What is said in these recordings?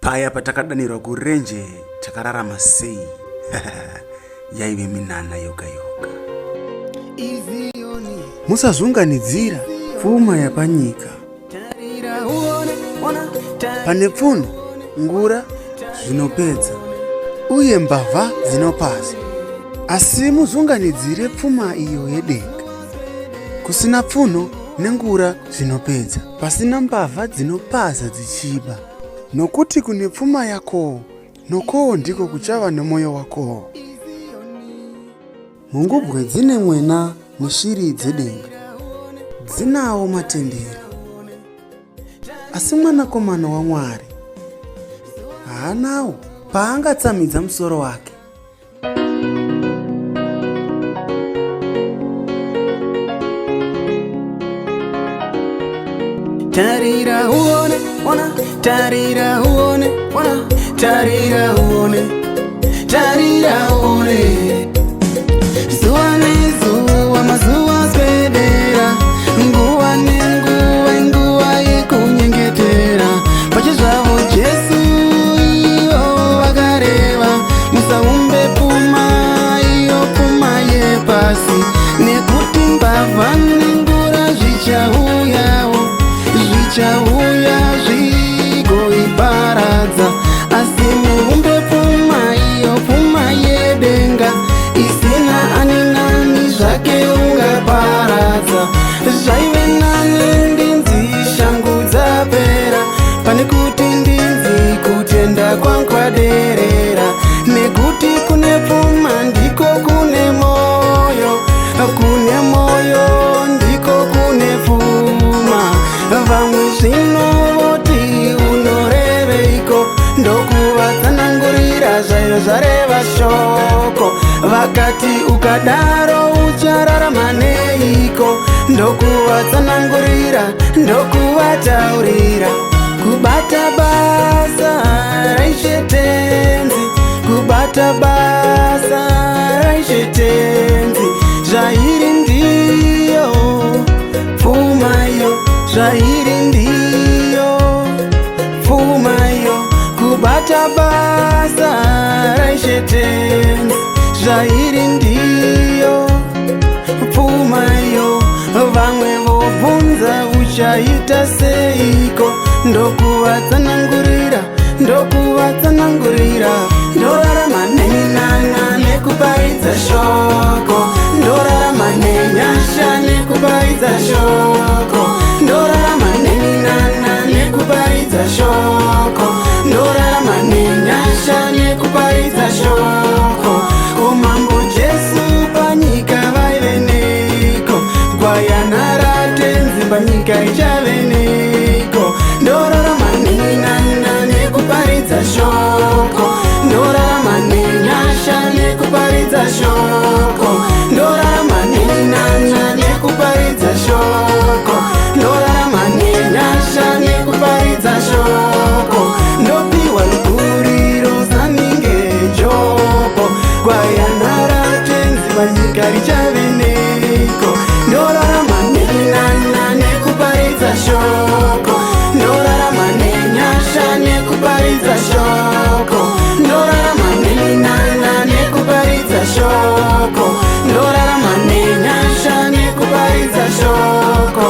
Paya patakadanirwa kurenje takararama sei. Yaive minana yoga yoga. Musazunganidzira pfuma yapanyika. Pane pfuno, ngura zvinopedza uye mbavha dzinopasa. Asi muzunganidzire pfuma iyo yedenga. Kusina pfuno nengura zvinopedza, pasina mbavha dzinopasa dzichiba. Nokuti kune pfuma yako, nokowo ndiko kuchava nemoyo wako. Mungubwe dzine mwena neshiri dzedenga, dzinawo matendere. Asi mwanakomana waMwari haanawo paangatsamidza musoro wake. Tarira uone, ona, tarira uone, ona, tarira uone, tarira uone. Zuwa nezuwa mazuwa swedera, nguwa nenguwa nguwa yekunyengetera. Pachizvavo Jesu ivo vakareva, musaumbe pfuma iyo pfuma yepasi, nekuti mbavha nengura zvichauyawo. Zvichauya zvigoiparadza, asi muumbe pfuma iyo pfuma yedenga, isina ani nani zvake ungaparadza. Zvaive nani ndinzi shangu dzapera, pane kuti ndinzi kutenda kwankwaderera. Nekuti kune pfuma ndiko kune moyo, kune moyo ndiko kune pfuma. Vamwe zvino voti unoreveiko, ndokuvatsanangurira zvayo zvareva shoko. Vakati ukadaro uchararama neiko, ndokuvatsanangurira ndokuvataurira. Kubata basa raishe tenzi, kubata basa raishe tenzi. Zvairi ndiyo pfumayo, zvairi ndiyo pfumayo. Kubata basa raishe tenzi, zvairi ndiyo pfumayo. Vamwe vobvunza uchaita seiko, ndokuvatsanangurira ndokuvatsanangurira. Ndorarama neminana nekuparidza shoko, ndorarama nenyasha nekuparidza shoko, ndorarama neminana nekuparidza shoko, ndorarama nenyasha nekuparidza shoko. Umambo Jesu panyika vaive neiko, gwayana ratenzi panyika ichave neiko. Ndorarama neminana nekuparidza shoko, ndorarama nenyasha nekuparidza shoko, ndorarama neminana nekuparidza shoko, ndorarama nenyasha nekuparidza shoko. Ndopiwa lukuriro saninge jopo, gwayana ratenzi panyika richave neiko. Ndorarama neminana nekuparidza shoko, ndorarama nenyasha nekuparidza shoko, ndorarama neminana nekuparidza shoko, ndorarama nenyasha nekuparidza shoko.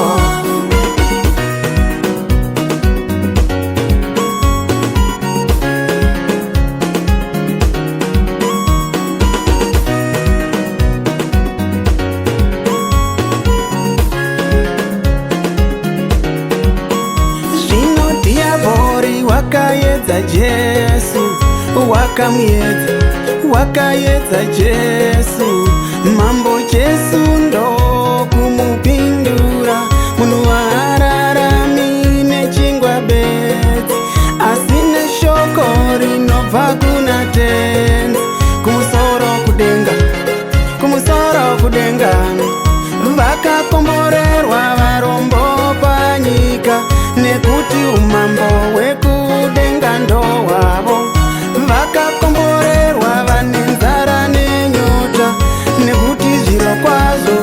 Zvino dhiabhori wakaedza Jesu, wakamuedza, wakaedza Jesu. Mambo Jesu ndokumupindura, munhu haararami nechingwa bedzi, asi neshoko rinobva kuna tenzi. Kumusoro kudenga, kumusoro kudenga, vakakomborerwa varombo panyika, nekuti umambo hwekudenga ndohwavo. Vakakomborerwa vane nzara nenyota, nekuti zviro kwazvo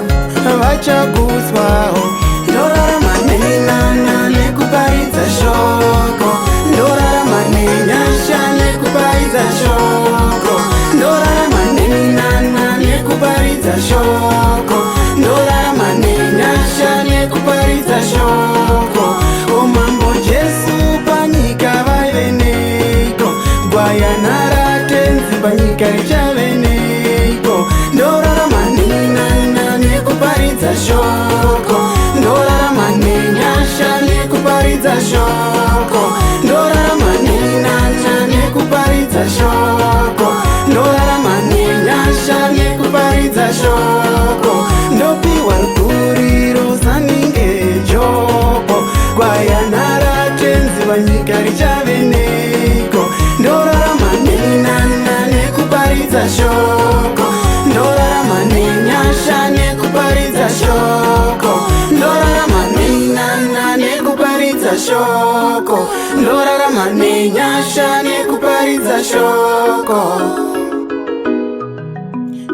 nyika richave neiko. Ndorarama nen'anga nekuparidza shoko. Ndorarama nenyasha nekuparidza shoko. Ndorarama nen'anga nekuparidza shoko. Ndorarama nenyasha nekuparidza shoko. Ndopiwa rukuriro saninge joko. Kwayanara tenzi vanyika richave neiko. Ndorarama nen'anga nekuparidza shoko. Ndorarama nenyasha nekuparidza shoko. Ndorarama nen'anga nekuparidza shoko. Ndorarama nenyasha nekuparidza shoko.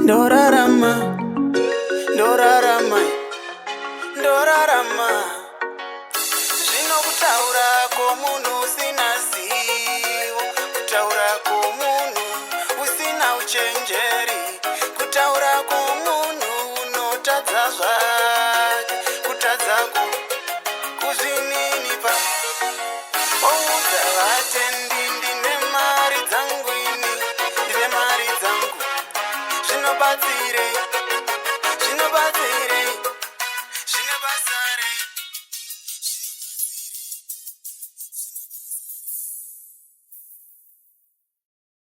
Ndorarama, ndorarama, ndorarama. Zvino kutaura kwomunhu usina zivo, kutaura kwomunhu usina uchenjeri, kutaura kwomunhu unotadza zvake, kutadza kuzvininipa. Oudza vatendi ndine mari dzangu ini, ndine mari dzangu, zvinobatsirei?